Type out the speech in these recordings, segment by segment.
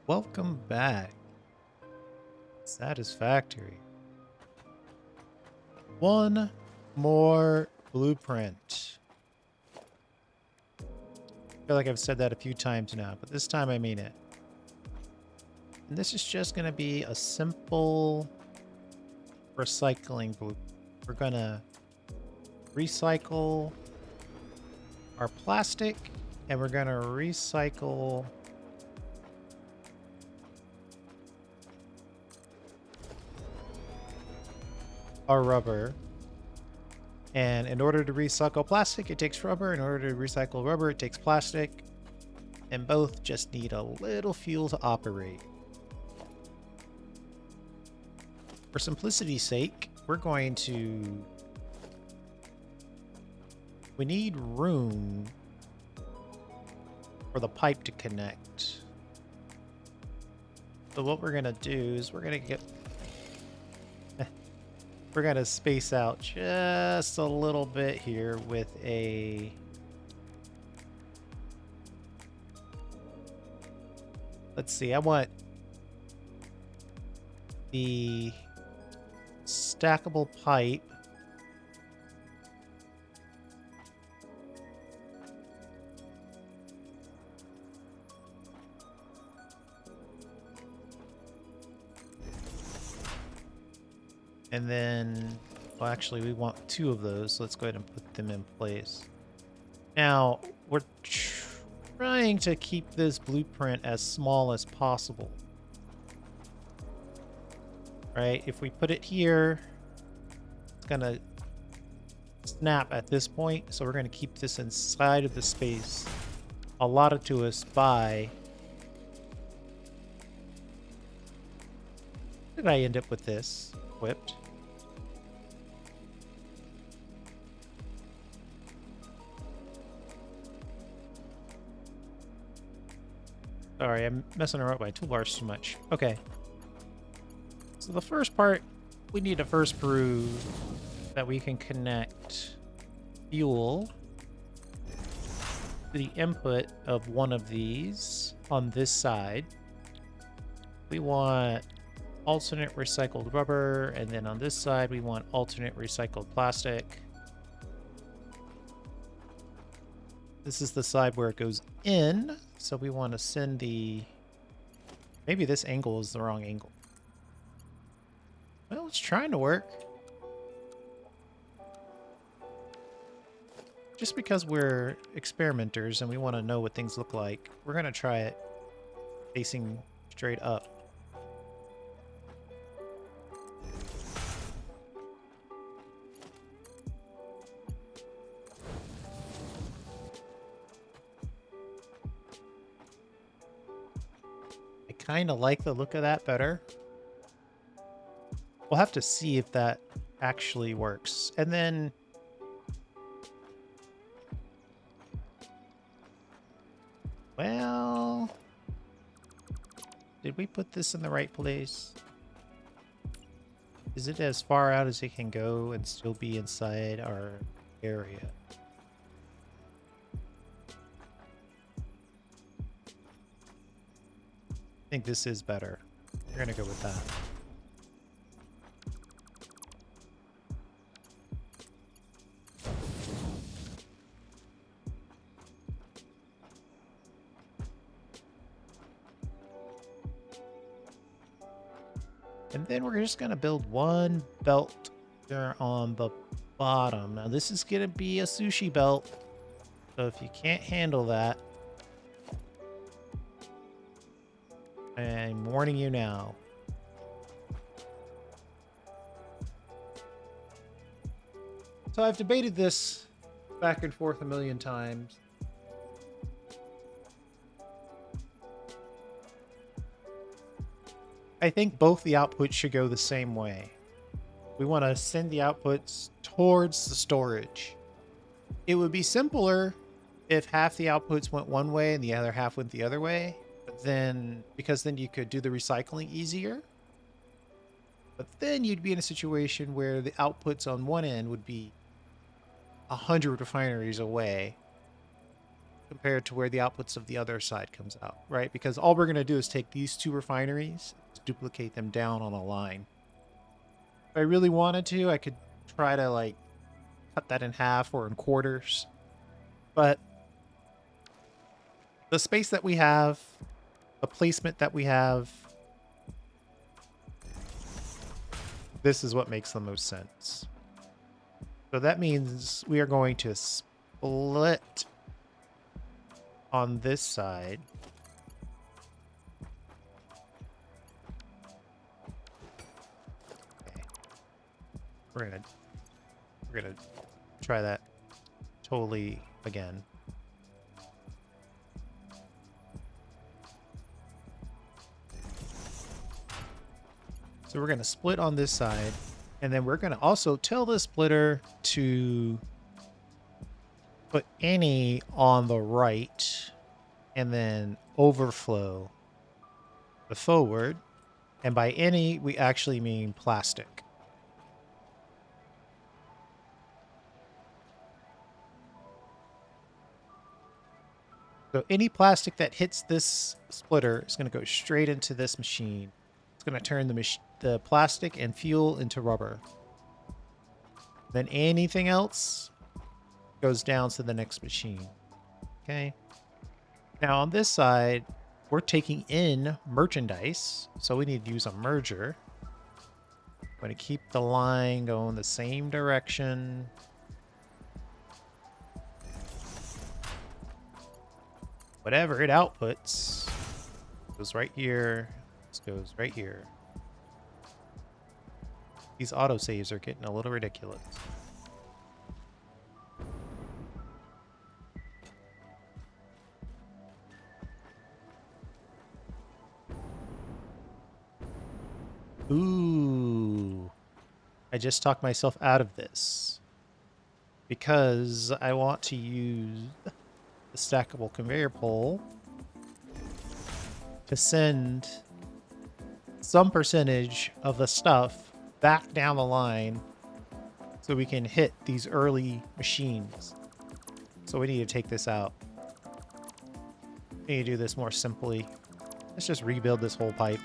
Welcome back. Satisfactory. One more blueprint. I feel like I've said that a few times now, but this time I mean it. And this is just going to be a simple recycling blueprint. We're going to recycle our plastic and we're going to recycle our rubber. And in order to recycle plastic, it takes rubber. In order to recycle rubber, it takes plastic. And both just need a little fuel to operate. For simplicity's sake, we're going to... We need room for the pipe to connect. So what we're going to do is we're going to get... We're going to space out just a little bit here with a... Let's see, I want the stackable pipe and then, well, actually we want two of those, so let's go ahead and put them in place. Now, we're trying to keep this blueprint as small as possible. Right? If we put it here, it's gonna snap at this point, so we're gonna keep this inside of the space allotted to us by... How did I end up with this equipped? Sorry, I'm messing around with my toolbars too much. Okay. So the first part, we need to first prove that we can connect fuel to the input of one of these on this side. We want alternate recycled rubber, and then on this side we want alternate recycled plastic. This is the side where it goes in, so we want to send the... Maybe this angle is the wrong angle. Well, it's trying to work. Just because we're experimenters and we want to know what things look like, we're going to try it facing straight up. I kind of like the look of that better. We'll have to see if that actually works. And then... Well... Did we put this in the right place? Is it as far out as it can go and still be inside our area? I think this is better. We're gonna go with that. And then we're just going to build one belt there on the bottom. Now this is going to be a sushi belt. So if you can't handle that, I'm warning you now. So I've debated this back and forth a million times. I think both the outputs should go the same way. We want to send the outputs towards the storage. It would be simpler if half the outputs went one way and the other half went the other way. But then, because then you could do the recycling easier. But then you'd be in a situation where the outputs on one end would be 100 refineries away. compared to where the outputs of the other side comes out, right? Because all we're going to do is take these two refineries, duplicate them down on a line. If I really wanted to, I could try to like cut that in half or in quarters. But the space that we have, the placement that we have, this is what makes the most sense. So that means we are going to split on this side. Okay. We're gonna try that totally again. So we're going to split on this side, and then we're going to also tell the splitter to put any on the right and then overflow the forward. And by any, we actually mean plastic. So any plastic that hits this splitter is going to go straight into this machine. It's going to turn the plastic and fuel into rubber. Then anything else goes down to the next machine. Okay. Now on this side, we're taking in merchandise, so we need to use a merger. I'm going to keep the line going the same direction. Whatever it outputs goes right here. This goes right here. These autosaves are getting a little ridiculous. Ooh. I just talked myself out of this because I want to use the stackable conveyor pole to send some percentage of the stuff back down the line so we can hit these early machines. So we need to take this out. We need to do this more simply. Let's just rebuild this whole pipe.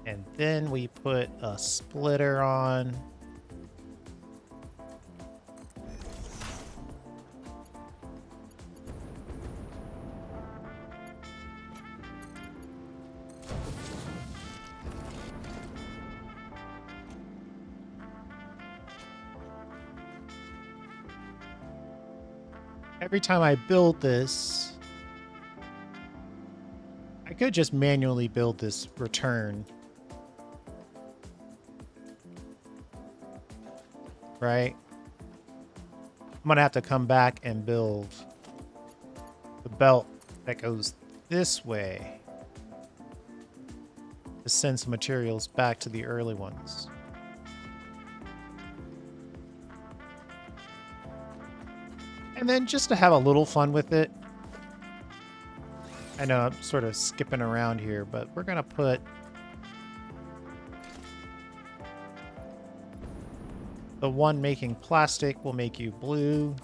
And then we put a splitter on. Every time I build this, I could just manually build this return. Right? I'm going to have to come back and build the belt that goes this way to send some materials back to the early ones. And then just to have a little fun with it, I know I'm sort of skipping around here, but we're going to put the one making plastic will make you blue.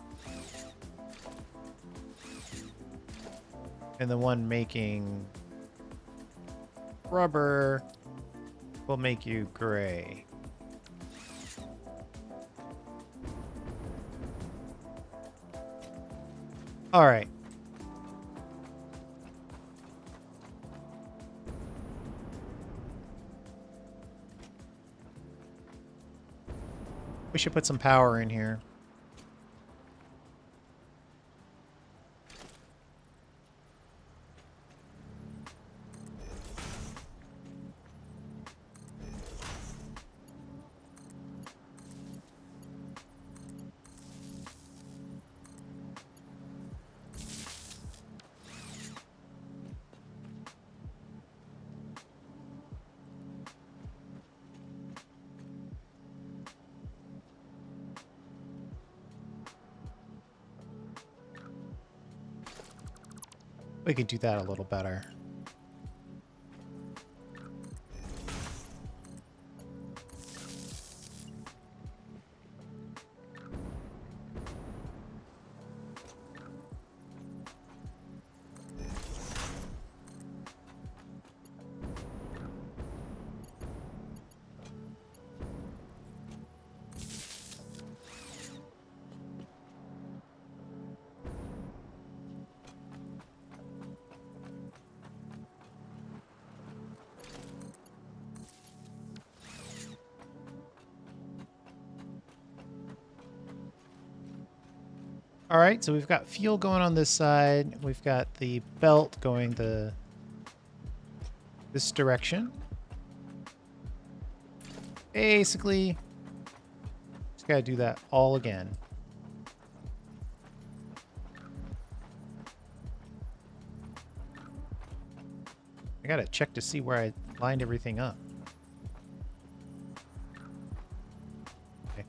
And the one making rubber will make you gray. All right. We should put some power in here. We could do that a little better. All right, so we've got fuel going on this side. We've got the belt going this direction. Basically, just gotta do that all again. I gotta check to see where I lined everything up. Okay.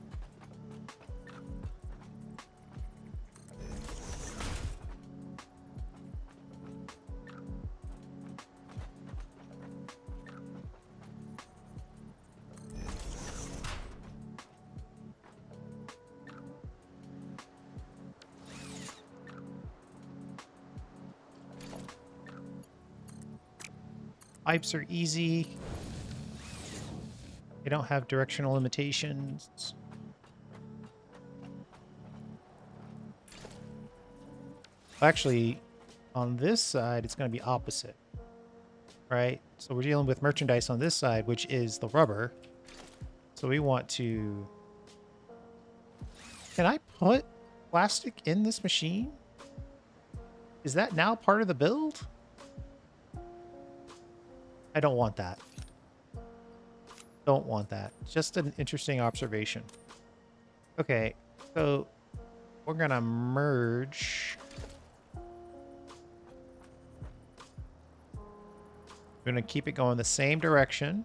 Pipes are easy. They don't have directional limitations. Actually, on this side, it's going to be opposite, right? So we're dealing with merchandise on this side, which is the rubber. So we want to... Can I put plastic in this machine? Is that now part of the build? I don't want that. Don't want that. Just an interesting observation. Okay, so we're gonna merge. We're gonna keep it going the same direction.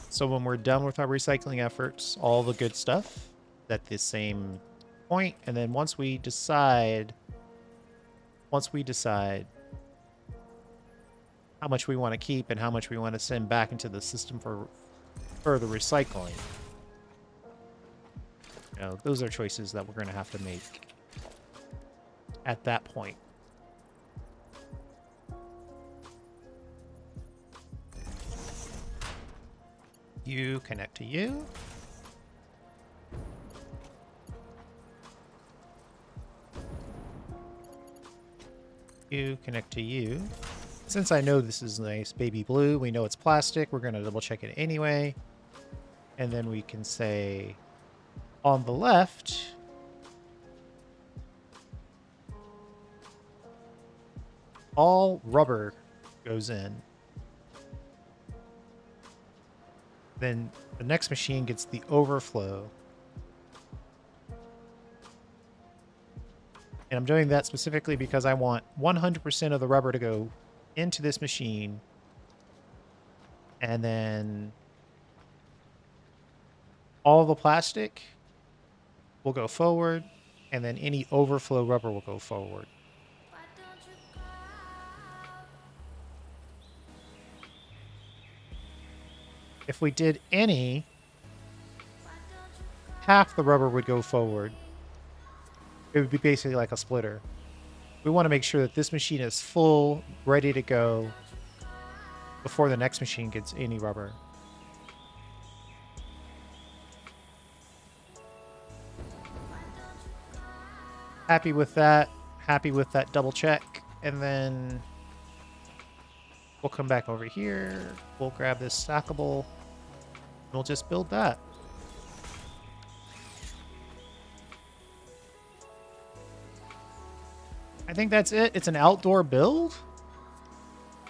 So when we're done with our recycling efforts, all the good stuff at the same point, and then once we decide how much we want to keep and how much we want to send back into the system for further recycling. You know, those are choices that we're going to have to make at that point. You connect to you. You connect to you. Since I know this is nice baby blue, we know it's plastic, we're going to double check it anyway. And then we can say on the left, all rubber goes in. Then the next machine gets the overflow. And I'm doing that specifically because I want 100% of the rubber to go into this machine. And then all the plastic will go forward. And then any overflow rubber will go forward. If we did any, half the rubber would go forward. It would be basically like a splitter. We want to make sure that this machine is full, ready to go before the next machine gets any rubber. Happy with that. Happy with that double check. And then we'll come back over here. We'll grab this stackable. And we'll just build that. I think that's it. It's an outdoor build.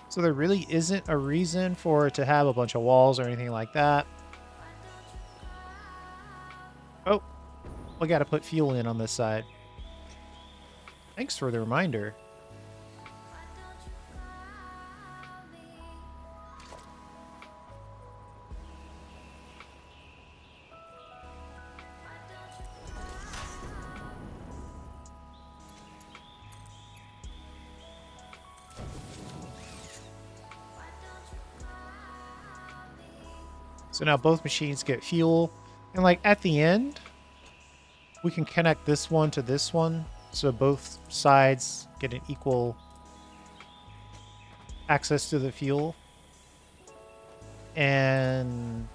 So there really isn't a reason for it to have a bunch of walls or anything like that. Oh, we got to put fuel in on this side. Thanks for the reminder. So now both machines get fuel. And like at the end, we can connect this one to this one. So both sides get an equal access to the fuel. And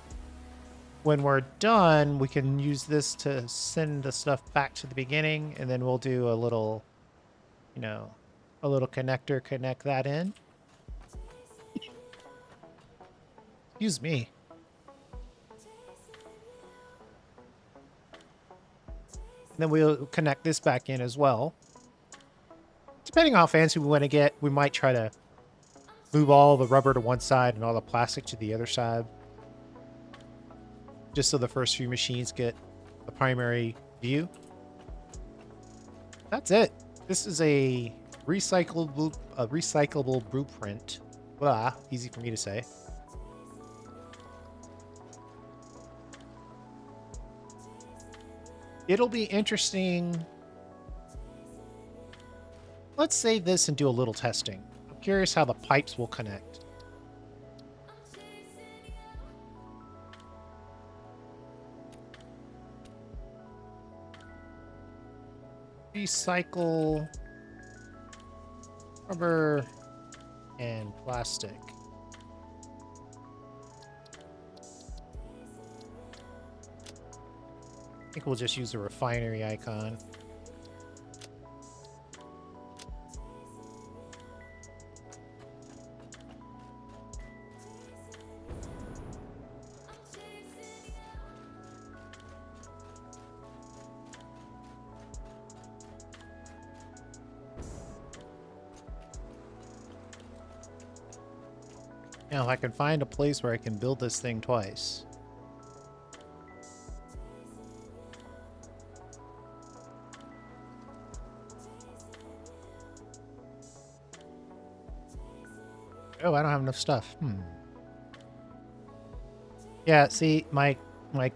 when we're done, we can use this to send the stuff back to the beginning. And then we'll do a little, you know, a little connector, connect that in. Excuse me. And then we'll connect this back in as well. Depending on how fancy we want to get, we might try to move all the rubber to one side and all the plastic to the other side. Just so the first few machines get the primary view. That's it. This is a recyclable blueprint. Blah, easy for me to say. It'll be interesting. Let's save this and do a little testing. I'm curious how the pipes will connect. Recycle rubber and plastic. I think we'll just use a refinery icon. Now, if I can find a place where I can build this thing twice. Oh, I don't have enough stuff. Yeah, see, my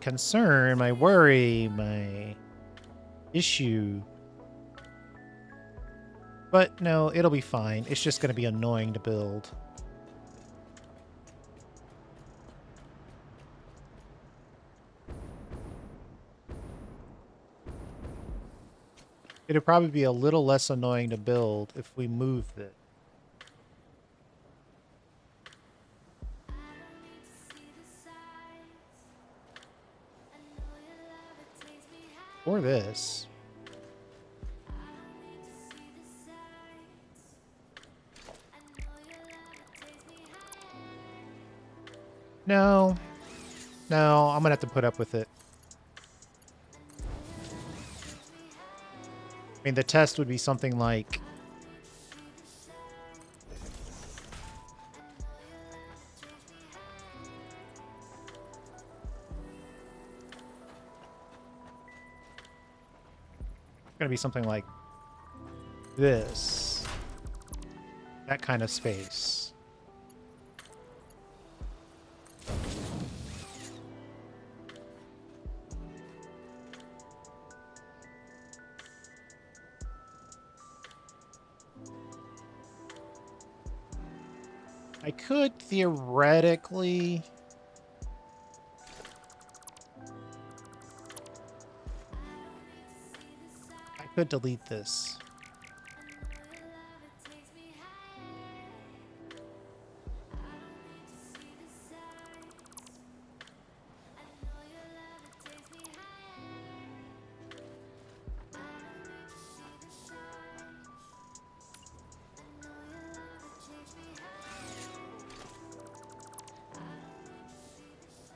concern, my worry, my issue. But no, it'll be fine. It's just going to be annoying to build. It'd probably be a little less annoying to build if we moved it. Or this. No. No, I'm gonna have to put up with it. I mean, the test would be something like... gonna be something like this. That kind of space. I could theoretically... I could delete this.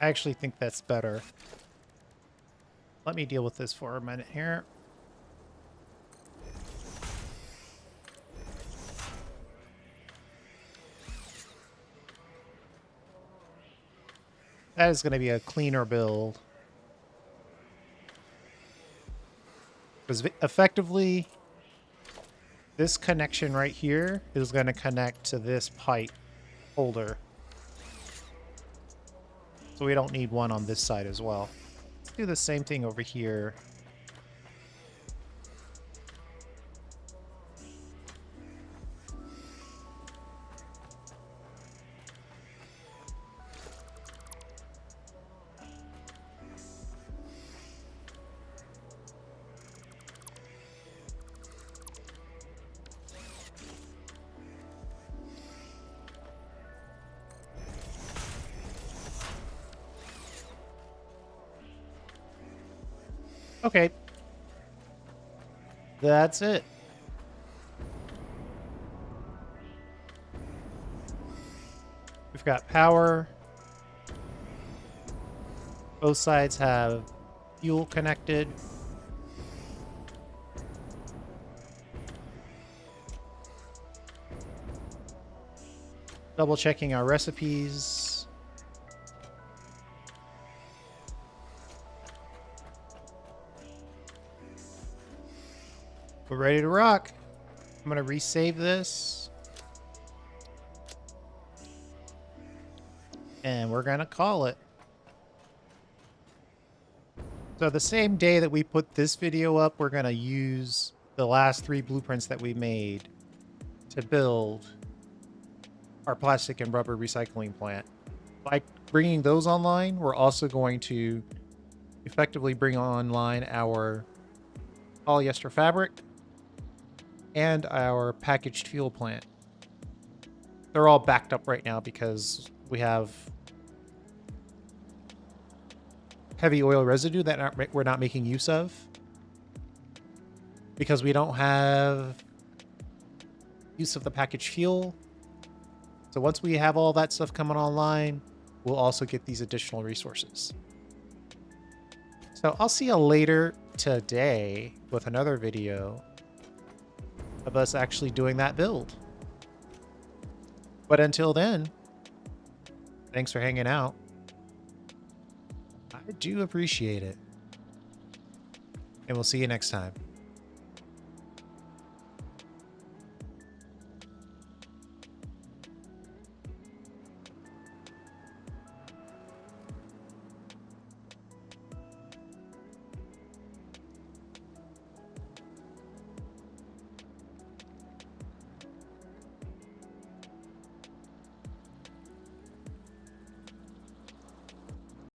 I actually think that's better. Let me deal with this for a minute here. That is going to be a cleaner build. Because effectively, this connection right here is going to connect to this pipe holder. So we don't need one on this side as well. Let's do the same thing over here. Okay. That's it. We've got power. Both sides have fuel connected. Double checking our recipes. We're ready to rock. I'm going to resave this. And we're going to call it. So the same day that we put this video up, we're going to use the last 3 blueprints that we made to build our plastic and rubber recycling plant. By bringing those online, we're also going to effectively bring online our polyester fabric and our packaged fuel plant. They're all backed up right now because we have heavy oil residue that we're not making use of because we don't have use of the packaged fuel. So once we have all that stuff coming online, we'll also get these additional resources. So I'll see you later today with another video of us actually doing that build. But until then, thanks for hanging out. I do appreciate it. And we'll see you next time.